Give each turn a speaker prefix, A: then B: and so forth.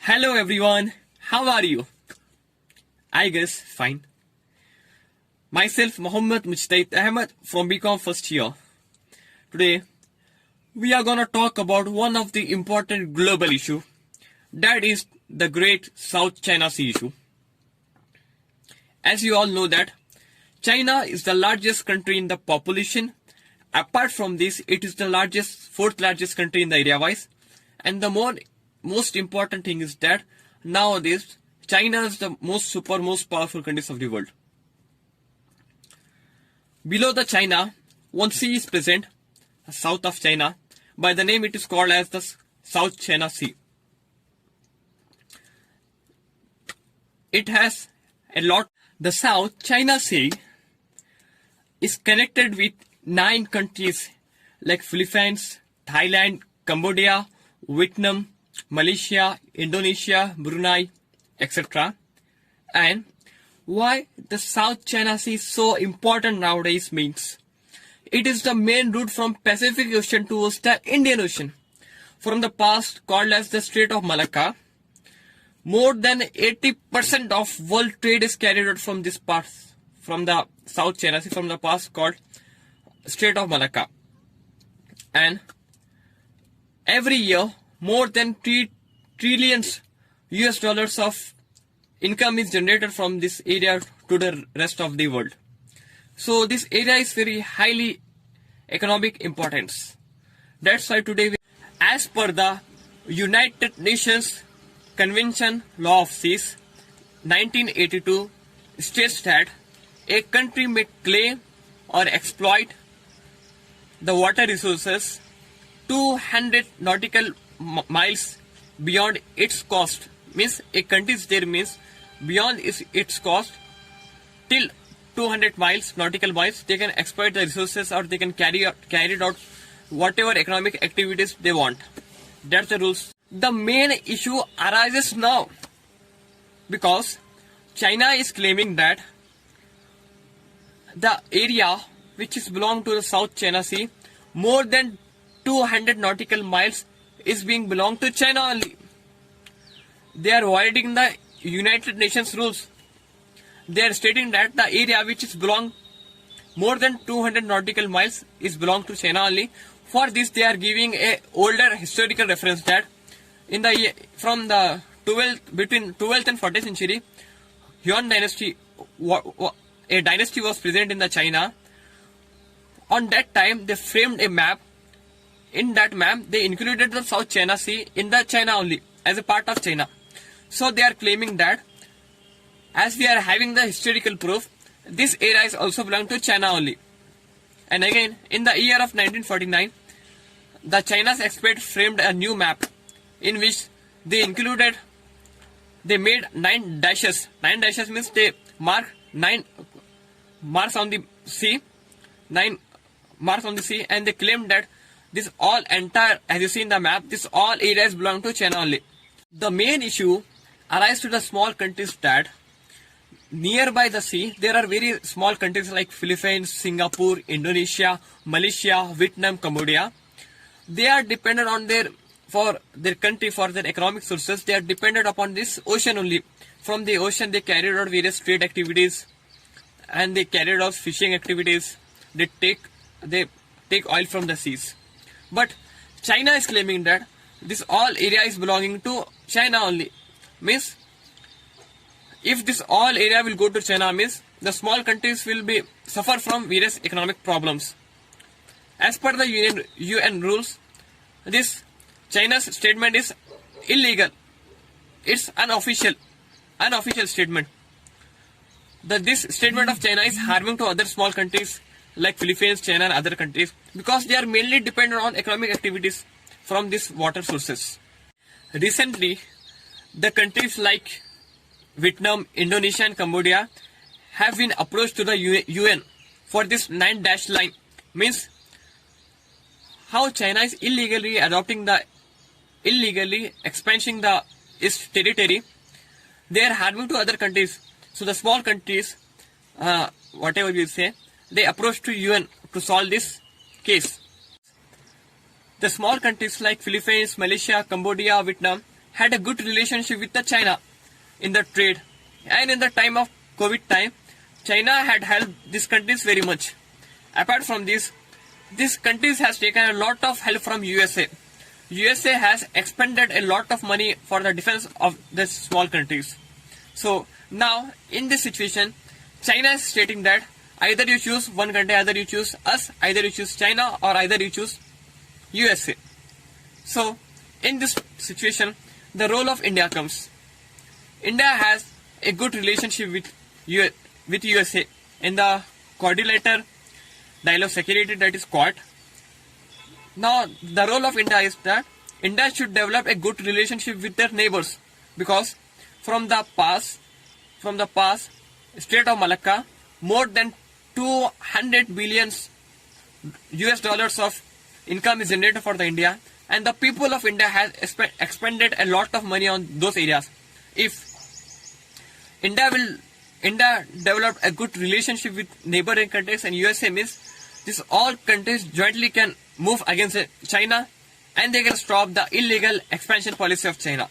A: Hello everyone, how are you? I guess fine. Myself Mohammed Mujtaid Ahmed from BCom first year. Today we are gonna talk about one of the important global issue, that is the Great South China Sea issue. As you all know that China is the largest country in the population. Apart from this, it is the fourth largest country in the area wise, and the most important thing is that nowadays China is the most powerful countries of the world. Below the China, one sea is present, south of China. By the name it is called as the South China Sea. It has a lot. The South China Sea is connected with 9 countries like Philippines, Thailand, Cambodia, Vietnam, Malaysia, Indonesia, Brunei, etc. And why the South China Sea is so important nowadays means it is the main route from Pacific Ocean towards the Indian Ocean. From the past called as the Strait of Malacca, more than 80% of world trade is carried out from this part, from the South China Sea, from the past called Strait of Malacca. And every year more than $3 trillion of income is generated from this area to the rest of the world. So this area is very highly economic importance. That's why today as per the United Nations Convention Law of Seas 1982 states that a country may claim or exploit the water resources 200 nautical miles beyond its cost. Means a country is there means beyond its cost till 200 nautical miles they can exploit the resources, or they can carry out whatever economic activities they want. That's the rules. The main issue arises now because China is claiming that the area which is belong to the South China Sea, more than 200 nautical miles is being belong to China only. They are violating the United Nations rules. They are stating that the area which is belong more than 200 nautical miles is belong to China only. For this they are giving a older historical reference that in the from the between 12th and 14th century, Yuan dynasty, a dynasty was present in the China. On that time they framed a map. In that map they included the South China Sea in the China only as a part of China. So they are claiming that as we are having the historical proof, this area is also belong to China only. And again in the year of 1949, the China's expert framed a new map in which they made 9 dashes. 9 dashes means they mark 9 marks on the sea, 9 marks on the sea, and they claimed that this all entire, as you see in the map, this all areas belong to China only. The main issue arises to the small countries that nearby the sea there are very small countries like Philippines, Singapore, Indonesia, Malaysia, Vietnam, Cambodia. They are dependent on for their country, for their economic sources. They are dependent upon this ocean only. From the ocean they carried out various trade activities and they carried out fishing activities. They take oil from the seas. But China is claiming that this all area is belonging to China only. Means if this all area will go to China, means the small countries will suffer from various economic problems. As per the UN rules, this China's statement is illegal. It's unofficial statement. This statement of China is harming to other small countries like Philippines, China and other countries, because they are mainly dependent on economic activities from these water sources. Recently, the countries like Vietnam, Indonesia and Cambodia have been approached to the UN for this 9 dash line. Means how China is illegally expanding its territory. They are harming to other countries. So the small countries, whatever you say, they approached to UN to solve this case. The small countries like Philippines, Malaysia, Cambodia, Vietnam had a good relationship with the China in the trade, and in the time of COVID time, China had helped these countries very much. Apart from this, these countries has taken a lot of help from USA. USA has expended a lot of money for the defense of the small countries. So now in this situation, China is stating that either you choose one country, either you choose us, either you choose China, or either you choose USA. So in this situation, the role of India comes. India has a good relationship with USA in the Quadrilateral Dialogue Security, that is Quad. Now the role of India is that India should develop a good relationship with their neighbors, because from the past, Strait of Malacca, more than 200 billion US dollars of income is generated for the India, and the people of India has expended a lot of money on those areas. If India develop a good relationship with neighboring countries, and USA means this all countries jointly can move against China, and they can stop the illegal expansion policy of China.